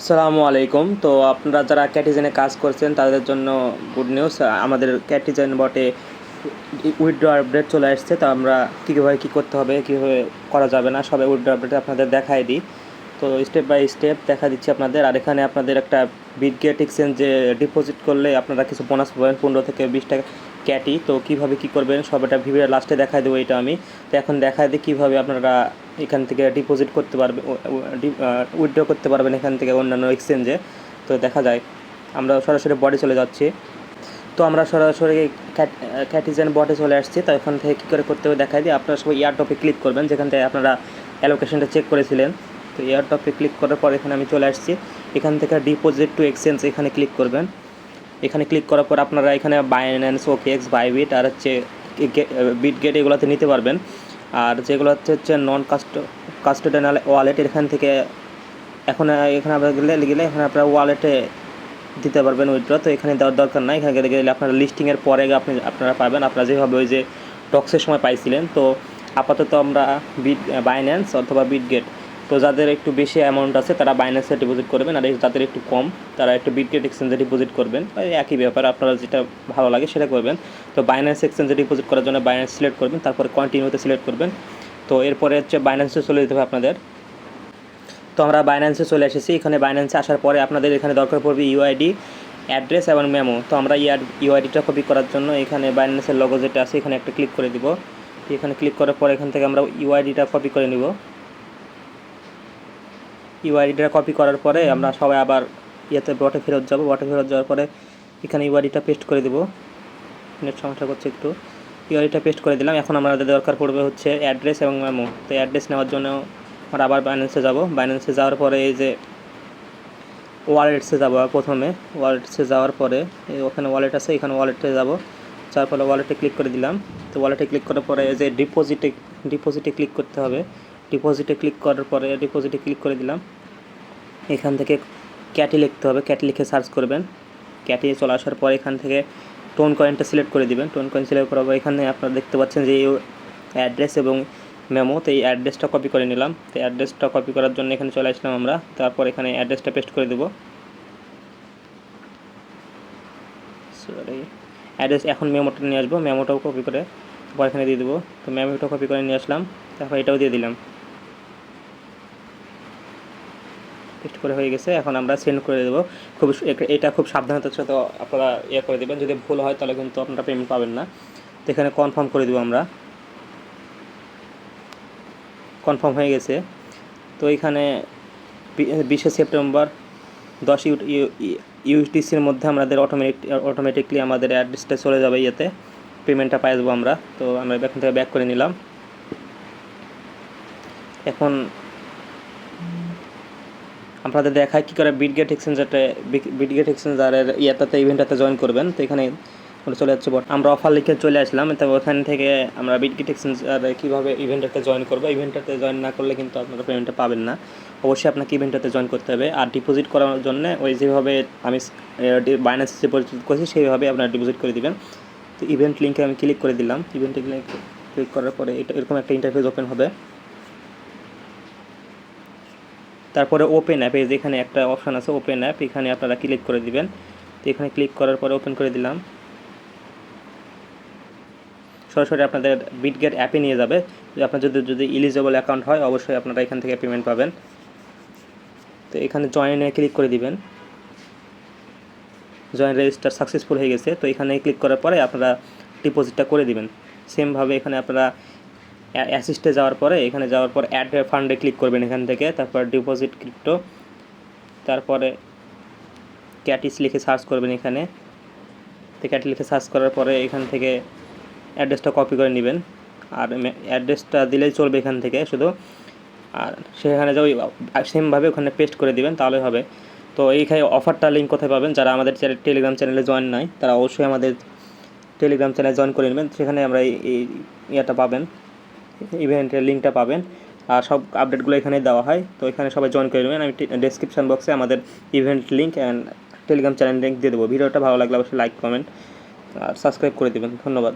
আসসালামু আলাইকুম। তো আপনারা যারা ক্যাটিজেনে কাজ করছেন তাদের জন্য গুড নিউজ। আমাদের ক্যাটিজেন বটে উইথড্র আপডেট চলে আসছে। তো আমরা কীভাবে কী করতে হবে, কীভাবে করা যাবে না, সবাই উইথড্র আপডেট আপনাদের দেখাই দিই। তো স্টেপ বাই স্টেপ দেখা দিচ্ছি আপনাদের। আর এখানে আপনাদের একটা বিটগেট এক্সচেঞ্জে ডিপোজিট করলে আপনারা কিছু বোনাস পাবেন 15 থেকে 20 টাকা ক্যাটি। তো কীভাবে কী করবেন সবটা ভিডিওর লাস্টে দেখাই দেবো এটা আমি। তো এখন দেখাই দিই কীভাবে আপনারা এখান থেকে ডিপোজিট করতে পারবেন, উইথড্র করতে পারবেন এখান থেকে অন্যান্য এক্সচেঞ্জে। তো দেখা যায় আমরা সরাসরি বটে চলে যাচ্ছি। তো আমরা সরাসরি ক্যাটিজেন বটে চলে আসছি। তো এখান থেকে কী করে করতে হবে দেখাই দিই। আপনারা সবাই এয়ারড্রপে ক্লিক করবেন, যেখান থেকে আপনারা অ্যালোকেশনটা চেক করেছিলেন। তো এয়ারড্রপে ক্লিক করার পর এখানে আমি চলে আসছি। এখান থেকে ডিপোজিট টু এক্সচেঞ্জ এখানে ক্লিক করবেন। এখানে ক্লিক করার পর আপনারা এখানে বাইন্যান্স, ওকেএক্স, বাইবিট আর বিটগেট এগুলোতে নিতে পারবেন। আর যেগুলো হচ্ছে নন কাস্টোডিয়ানাল ওয়ালেট, এখান থেকে এখানে আপনারা গেলে এখানে আপনারা ওয়ালেটে দিতে পারবেন উইথড্র। তো এখানে দেওয়ার দরকার নাই, এখানে গেলে আপনারা লিস্টিংয়ের পরে আপনারা পাবেন, আপনারা যেভাবে ওই যে টক্সের সময় পাইছিলেন। তো আপাতত আমরা বাইন্যান্স অথবা বিটগেট, তো যাদের একটু বেশি অ্যামাউন্ট আছে তারা বাইন্যান্সে ডিপোজিট করবেন, আর যাদের একটু কম তারা একটু বিটগেট এক্সচেঞ্জে ডিপোজিট করবেন। একই ব্যাপার, আপনারা যেটা ভালো লাগে সেটা করবেন। তো বাইন্যান্স এক্সচেঞ্জে ডিপোজিট করার জন্য বাইন্যান্স সিলেক্ট করবেন, তারপরে কন্টিনিউতে সিলেক্ট করবেন। তো এরপরে হচ্ছে বাইন্যান্সে চলে যেতে হবে আপনাদের। তো আমরা বাইন্যান্সে চলে এসেছি। এখানে বাইন্যান্সে আসার পরে আপনাদের এখানে দরকার পড়বে ইউআইডি, অ্যাড্রেস এবং মেমো। তো আমরা ইউআইডিটা কপি করার জন্য এখানে বাইন্যান্সের লোগো যেটা আছে এখানে একটা ক্লিক করে দিব। এখানে ক্লিক করার পর এখান থেকে আমরা ইউআইডিটা কপি করে নিব। ইউআইডিটা কপি করার পরে আমরা সবাই আবার বটে ফেরত যাব। বটে ফেরত যাওয়ার পরে এখানে ইউআইডিটা পেস্ট করে দেবো। নেট সমস্যা করছে একটু। ইউআইডিটা পেস্ট করে দিলাম। এখন আমাদের দরকার পড়বে হচ্ছে অ্যাড্রেস এবং মেমো। তো অ্যাড্রেস নেওয়ার জন্য আমরা আবার বাইন্যান্সে যাব। বাইন্যান্সে যাওয়ার পরে এই যে ওয়ালেটসে যাব। প্রথমে ওয়ালেটসে যাওয়ার পরে ওখানে ওয়ালেট আছে, এখানে ওয়ালেটে যাব। যার ফলে ওয়ালেটে ক্লিক করে দিলাম। তো ওয়ালেটে ক্লিক করার পরে এই যে ডিপোজিটে ক্লিক করতে হবে। ডিপোজিটে ক্লিক করার পরে ডিপোজিটে ক্লিক করে দিলাম। এখান থেকে ক্যাটি লিখতে হবে, ক্যাটি লিখে সার্চ করবেন। ক্যাটি চলে আসার পর এখান থেকে টোন কয়েনটা সিলেক্ট করে দিবেন। টোন কয়েন সিলেক্ট করার পর এখানে আপনারা দেখতে পাচ্ছেন যে অ্যাড্রেস এবং মেমো। তো এই অ্যাড্রেসটা কপি করে নিলাম। তো অ্যাড্রেসটা কপি করার জন্য এখানে চলে আসলাম আমরা। তারপর এখানে অ্যাড্রেসটা পেস্ট করে দেবো। অ্যাড্রেস এখন মেমোটা নিয়ে আসবো, মেমোটাও কপি করে তারপর এখানে দিয়ে দেবো। তো মেমোটা কপি করে নিয়ে আসলাম, তারপর এটাও দিয়ে দিলাম। পেস্ট করে হয়ে গেছে। এখন আমরা সেন্ড করে দেবো। এটা খুব সাবধানতার সাথে আপনারা করে দেবেন, যদি ভুল হয় তাহলে কিন্তু আপনারা পেমেন্ট পাবেন না। তো এখানে কনফার্ম করে দেবো আমরা। কনফার্ম হয়ে গেছে। তো এখানে 20 সেপ্টেম্বর 10 ইউটিসির মধ্যে আমাদের অটোমেটিকলি আমাদের অ্যাড্রেসটা চলে যাবে, পেমেন্টটা পাই যাবো আমরা। তো আমরা এখান থেকে ব্যাক করে নিলাম। এখন আপনাদের দেখায় কী করে বিটগেট এক্সচেঞ্জারের ইভেন্টটাতে জয়েন করবেন। তো এখানে চলে যাচ্ছে আমরা অফার লিখে চলে আসলাম। তবে ওখান থেকে আমরা বিটগেট এক্সচেঞ্জারে কীভাবে ইভেন্টটাতে জয়েন করবো। ইভেন্টটাতে জয়েন না করলে কিন্তু আপনারা পেমেন্টটা পাবেন না। অবশ্যই আপনাকে ইভেন্টটাতে জয়েন করতে হবে। আর ডিপোজিট করার জন্য ওই যেভাবে আমি বাইন্যান্সে ডিপোজিট করেছি সেইভাবে আপনারা ডিপোজিট করে দেবেন। তো ইভেন্ট লিঙ্কে আমি ক্লিক করে দিলাম। ইভেন্ট লিঙ্কে ক্লিক করার পরে এরকম একটা ইন্টারফেস ওপেন হবে। তারপরে ওপেন অ্যাপ, এই যেখানে একটা অপশান আছে ওপেন অ্যাপ, এখানে আপনারা ক্লিক করে দিবেন। তো এখানে ক্লিক করার পরে ওপেন করে দিলাম। সরাসরি আপনাদের বিটগেট অ্যাপে নিয়ে যাবে। আপনার যদি এলিজিবল অ্যাকাউন্ট হয় অবশ্যই আপনারা এখান থেকে পেমেন্ট পাবেন। তো এখানে জয়েনে ক্লিক করে দিবেন। জয়েন রেজিস্টার সাকসেসফুল হয়ে গেছে। তো এখানে ক্লিক করার পরে আপনারা ডিপোজিটটা করে দিবেন। সেমভাবে এখানে আপনারা অ্যাসিস্টে যাওয়ার পরে এখানে যাওয়ার পর অ্যাড ফান্ডে ক্লিক করবেন এখান থেকে। তারপর ডিপোজিট ক্রিপ্টো, তারপরে ক্যাটিস লিখে সার্চ করবেন এখানে। তো ক্যাটি লিখে সার্চ করার পরে এখান থেকে অ্যাড্রেসটা কপি করে নেবেন। আর অ্যাড্রেসটা দিলেই চলবে এখান থেকে শুধু। আর সেখানে যাও সেমভাবে ওখানে পেস্ট করে দিবেন, তাহলে হবে। তো এইখানে অফারটা লিঙ্ক কোথায় পাবেন, যারা আমাদের টেলিগ্রাম চ্যানেলে জয়েন নাই তারা অবশ্যই আমাদের টেলিগ্রাম চ্যানেলে জয়েন করে নেবেন। সেখানে আমরা এই ইয়েটা পাবেন, ইভেন্টের লিঙ্কটা পাবেন। আর সব আপডেটগুলো এখানে দেওয়া হয়। তো এখানে সবাই জয়েন করে নেবেন। আমি ডেসক্রিপশন বক্সে আমাদের event link and Telegram channel link দিয়ে দেবো। ভিডিওটা ভালো লাগলে অবশ্যই লাইক, কমেন্ট আর সাবস্ক্রাইব করে দেবেন। ধন্যবাদ।